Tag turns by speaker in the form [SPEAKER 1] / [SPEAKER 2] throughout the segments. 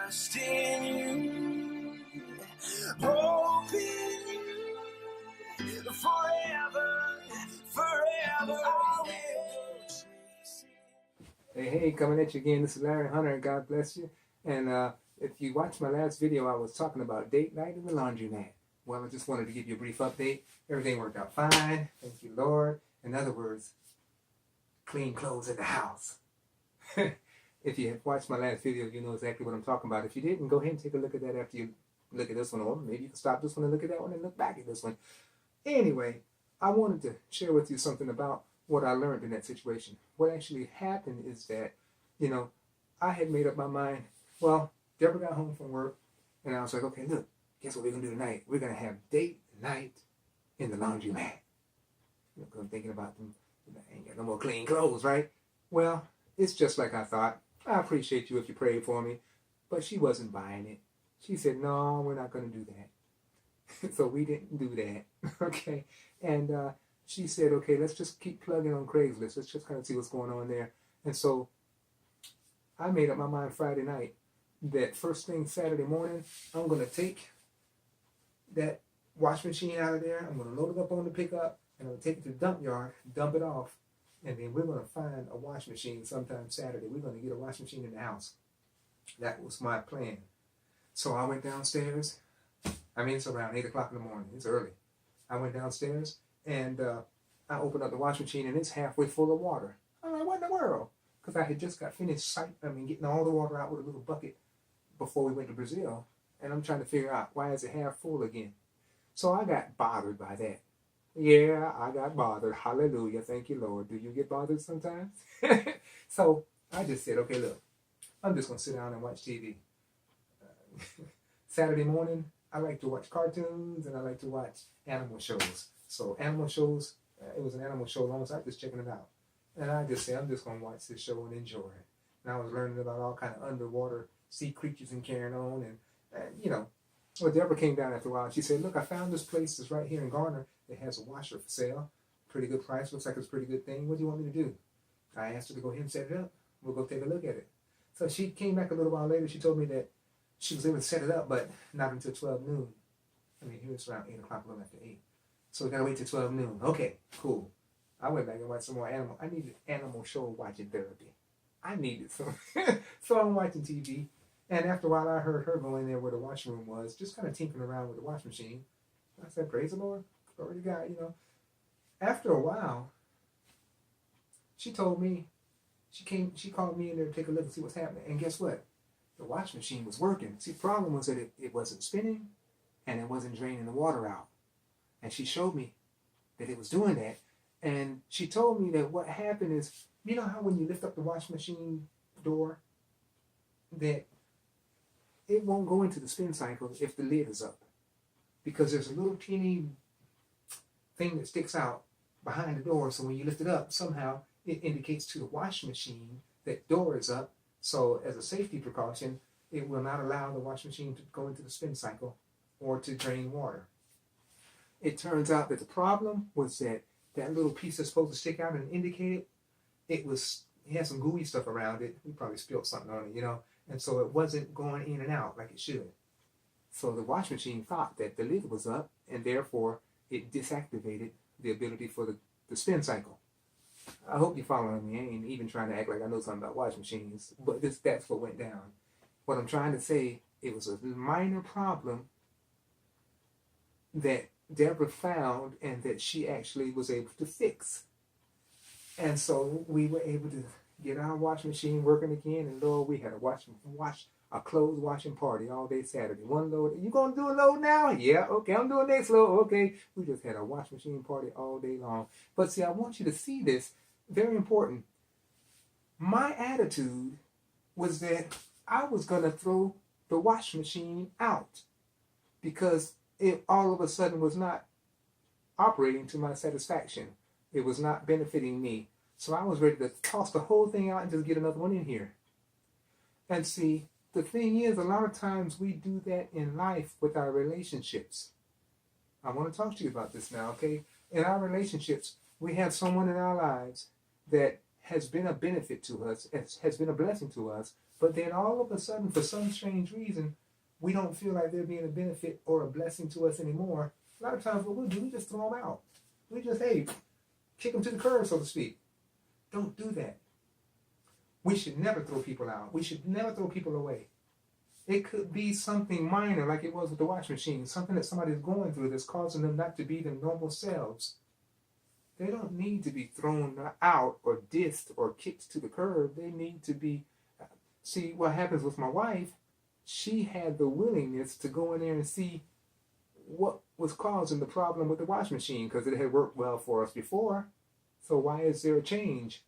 [SPEAKER 1] trust in you, hope in you, forever, forever I will chase you. Hey, coming at you again. This is Larry Hunter, and God bless you. And if you watched my last video, I was talking about date night in the laundromat. Well, I just wanted to give you a brief update. Everything worked out fine. Thank you, Lord. In other words, clean clothes in the house. If you have watched my last video, you know exactly what I'm talking about. If you didn't, go ahead and take a look at that after you look at this one. Or maybe you can stop this one and look at that one and look back at this one. Anyway, I wanted to share with you something about what I learned in that situation. What actually happened is that, I had made up my mind. Well, Deborah got home from work, and I was like, okay, look, guess what we're going to do tonight? We're going to have date night in the laundromat. Because I'm thinking about them. I ain't got no more clean clothes, right? Well, it's just like I thought. I appreciate you if you prayed for me. But she wasn't buying it. She said, no, we're not going to do that. So we didn't do that. Okay. And she said, okay, let's just keep plugging on Craigslist. Let's just kind of see what's going on there. And so I made up my mind Friday night that first thing Saturday morning, I'm going to take that wash machine out of there. I'm going to load it up on the pickup, and I'm going to take it to the dump yard, dump it off, and then we're going to find a wash machine sometime Saturday. We're going to get a wash machine in the house. That was my plan. So I went downstairs. It's around 8 o'clock in the morning. It's early. I went downstairs, and I opened up the wash machine, and it's halfway full of water. I'm like, what in the world? Because I had just got finished getting all the water out with a little bucket before we went to Brazil. And I'm trying to figure out, why is it half full again? So I got bothered by that. Yeah, I got bothered. Hallelujah. Thank you, Lord. Do you get bothered sometimes? So I just said, okay, look, I'm just going to sit down and watch TV. Saturday morning, I like to watch cartoons, and I like to watch animal shows. So animal shows, it was an animal show long, so I was just checking it out. And I just said, I'm just going to watch this show and enjoy it. And I was learning about all kind of underwater sea creatures and carrying on. And well, Deborah came down after a while. She said, look, I found this place that's right here in Garner that has a washer for sale. Pretty good price. Looks like it's a pretty good thing. What do you want me to do? I asked her to go ahead and set it up. We'll go take a look at it. So she came back a little while later. She told me that she was able to set it up, but not until 12 noon. Here it's around 8 o'clock, a little after 8. So we got to wait till 12 noon. Okay, cool. I went back and watched some more animal. I needed animal show watching therapy. I needed some. So I'm watching TV. And after a while, I heard her go in there where the washroom was, just kind of tinkering around with the wash machine. I said, praise the Lord. Glory to God, After a while, she told me, she called me in there to take a look and see what's happening. And guess what? The wash machine was working. See, the problem was that it wasn't spinning, and it wasn't draining the water out. And she showed me that it was doing that. And she told me that what happened is, you know how when you lift up the wash machine door, that it won't go into the spin cycle if the lid is up. Because there's a little teeny thing that sticks out behind the door. So when you lift it up, somehow it indicates to the wash machine that door is up. So as a safety precaution, it will not allow the wash machine to go into the spin cycle or to drain water. It turns out that the problem was that little piece that's supposed to stick out and indicate it had some gooey stuff around it. We probably spilled something on it, and so it wasn't going in and out like it should. So the wash machine thought that the lid was up, and therefore it deactivated the ability for the spin cycle. I hope you're following me. I ain't even trying to act like I know something about wash machines, but that's what went down. What I'm trying to say, it was a minor problem that Deborah found and that she actually was able to fix. And so we were able to get our washing machine working again, and Lord, we had a clothes washing party all day Saturday. One load. You gonna do a load now? Yeah, okay, I'm doing next load. Okay. We just had a washing machine party all day long. But see, I want you to see this. Very important. My attitude was that I was gonna throw the washing machine out because it all of a sudden was not operating to my satisfaction. It was not benefiting me. So I was ready to toss the whole thing out and just get another one in here. And see, the thing is, a lot of times we do that in life with our relationships. I want to talk to you about this now, okay? In our relationships, we have someone in our lives that has been a benefit to us, has been a blessing to us, but then all of a sudden, for some strange reason, we don't feel like they're being a benefit or a blessing to us anymore. A lot of times what we'll do, we just throw them out. We just, hey, kick them to the curb, so to speak. Don't do that. We should never throw people out. We should never throw people away. It could be something minor, like it was with the washing machine, something that somebody's going through that's causing them not to be their normal selves. They don't need to be thrown out or dissed or kicked to the curb. They need to be... See, what happens with my wife, she had the willingness to go in there and see what was causing the problem with the washing machine, because it had worked well for us before. So why is there a change?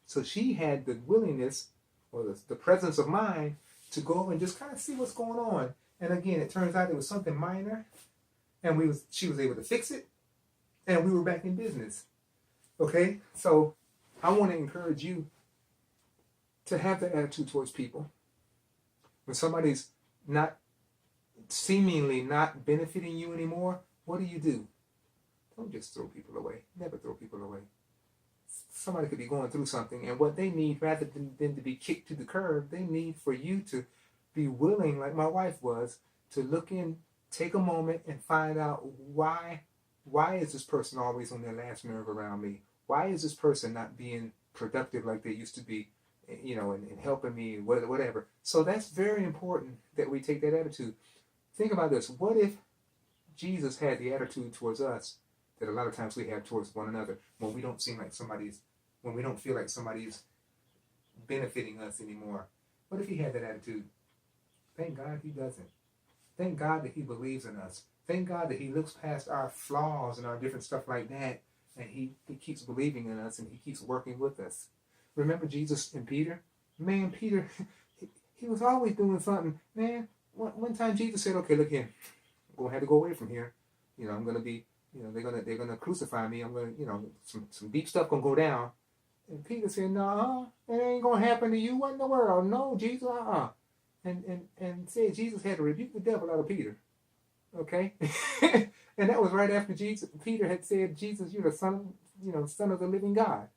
[SPEAKER 1] So she had the willingness or the presence of mind to go and just kind of see what's going on. And again, it turns out it was something minor, and she was able to fix it, and we were back in business. Okay? So I want to encourage you to have that attitude towards people. When somebody's seemingly not benefiting you anymore, what do? Don't just throw people away. Never throw people away. Somebody could be going through something, and what they need, rather than to be kicked to the curb, they need for you to be willing, like my wife was, to look in, take a moment, and find out why is this person always on their last nerve around me? Why is this person not being productive like they used to be, and helping me, whatever. So that's very important that we take that attitude. Think about this. What if Jesus had the attitude towards us that a lot of times we have towards one another when we don't feel like somebody's benefiting us anymore? What if he had that attitude? Thank God he doesn't. Thank God that he believes in us. Thank God that he looks past our flaws and our different stuff like that, and he keeps believing in us, and he keeps working with us. Remember Jesus and Peter? Man, Peter, he was always doing something. Man, one time Jesus said, okay, look here, I'm going to have to go away from here. I'm going to be, they're going to crucify me. I'm going to, some deep stuff going to go down. And Peter said, no, it ain't going to happen to you. What in the world? No, Jesus, And said Jesus had to rebuke the devil out of Peter. Okay? And that was right after Peter had said, Jesus, you're the son of the living God.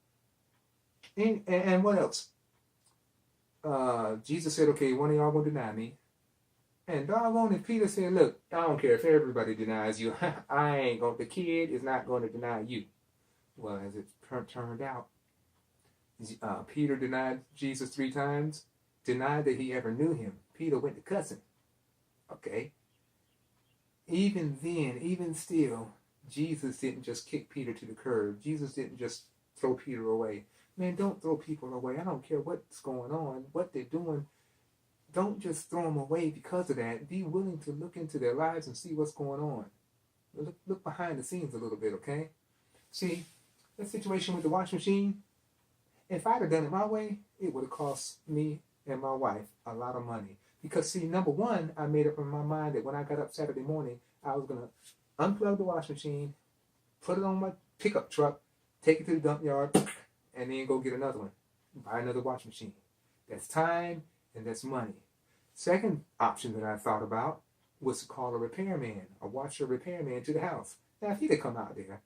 [SPEAKER 1] And what else? Jesus said, okay, one of y'all going to deny me. And doggone it, Peter said, look, I don't care if everybody denies you. The kid is not going to deny you. Well, as it turned out, Peter denied Jesus 3 times, denied that he ever knew him. Peter went to cussing. Okay. Even then, even still, Jesus didn't just kick Peter to the curb. Jesus didn't just throw Peter away. Man, don't throw people away. I don't care what's going on, what they're doing. Don't just throw them away because of that. Be willing to look into their lives and see what's going on. Look behind the scenes a little bit, okay? See, that situation with the washing machine, if I'd have done it my way, it would have cost me and my wife a lot of money. Because, see, number one, I made up in my mind that when I got up Saturday morning, I was going to unplug the washing machine, put it on my pickup truck, take it to the dump yard, and then go get another one. Buy another washing machine. That's time and that's money. Second option that I thought about was to call a repairman, a washer repairman to the house. Now, if he'd have come out there,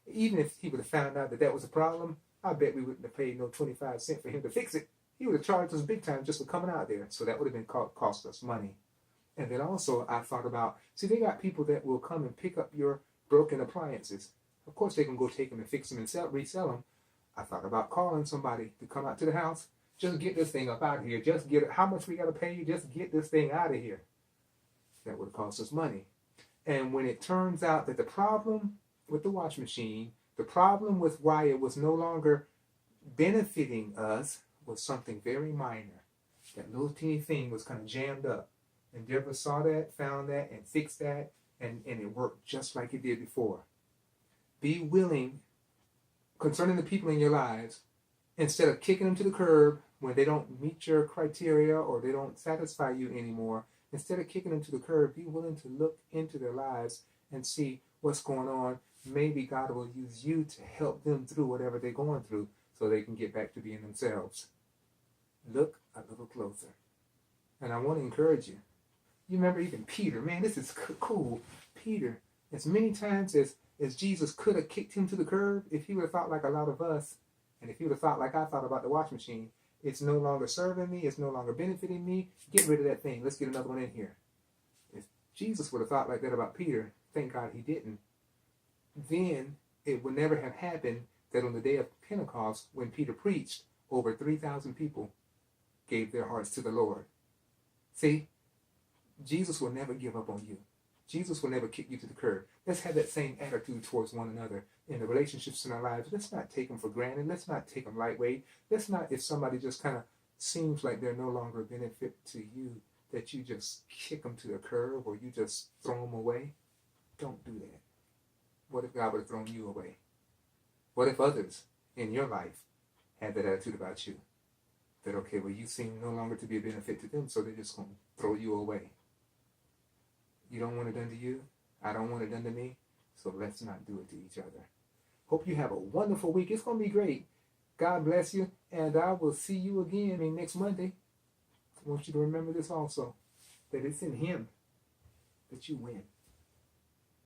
[SPEAKER 1] even if he would have found out that was a problem, I bet we wouldn't have paid no 25 cents for him to fix it. He would have charged us big time just for coming out there. So that would have been cost us money. And then also I thought about, they got people that will come and pick up your broken appliances. Of course, they can go take them and fix them and resell them. I thought about calling somebody to come out to the house. Just get this thing up out of here. Just get it. How much we got to pay you? Just get this thing out of here. That would have cost us money. And when it turns out that the problem with the washing machine, the problem with why it was no longer benefiting us was something very minor. That little teeny thing was kind of jammed up. And Deborah saw that, found that, and fixed that, and it worked just like it did before. Be willing, concerning the people in your lives, instead of kicking them to the curb when they don't meet your criteria or they don't satisfy you anymore, instead of kicking them to the curb, be willing to look into their lives and see what's going on. Maybe God will use you to help them through whatever they're going through so they can get back to being themselves. Look a little closer. And I want to encourage you. You remember even Peter. Man, this is cool. Peter, as many times as as Jesus could have kicked him to the curb, if he would have thought like a lot of us, and if he would have thought like I thought about the washing machine, it's no longer serving me, it's no longer benefiting me, get rid of that thing, let's get another one in here. If Jesus would have thought like that about Peter, thank God he didn't, then it would never have happened that on the day of Pentecost, when Peter preached, over 3,000 people gave their hearts to the Lord. See, Jesus will never give up on you. Jesus will never kick you to the curb. Let's have that same attitude towards one another in the relationships in our lives. Let's not take them for granted. Let's not take them lightweight. Let's not, if somebody just kind of seems like they're no longer a benefit to you, that you just kick them to the curb or you just throw them away. Don't do that. What if God would have thrown you away? What if others in your life had that attitude about you? That, okay, well, you seem no longer to be a benefit to them, so they're just going to throw you away. You don't want it done to you. I don't want it done to me. So let's not do it to each other. Hope you have a wonderful week. It's going to be great. God bless you. And I will see you again next Monday. I want you to remember this also, that it's in Him that you win.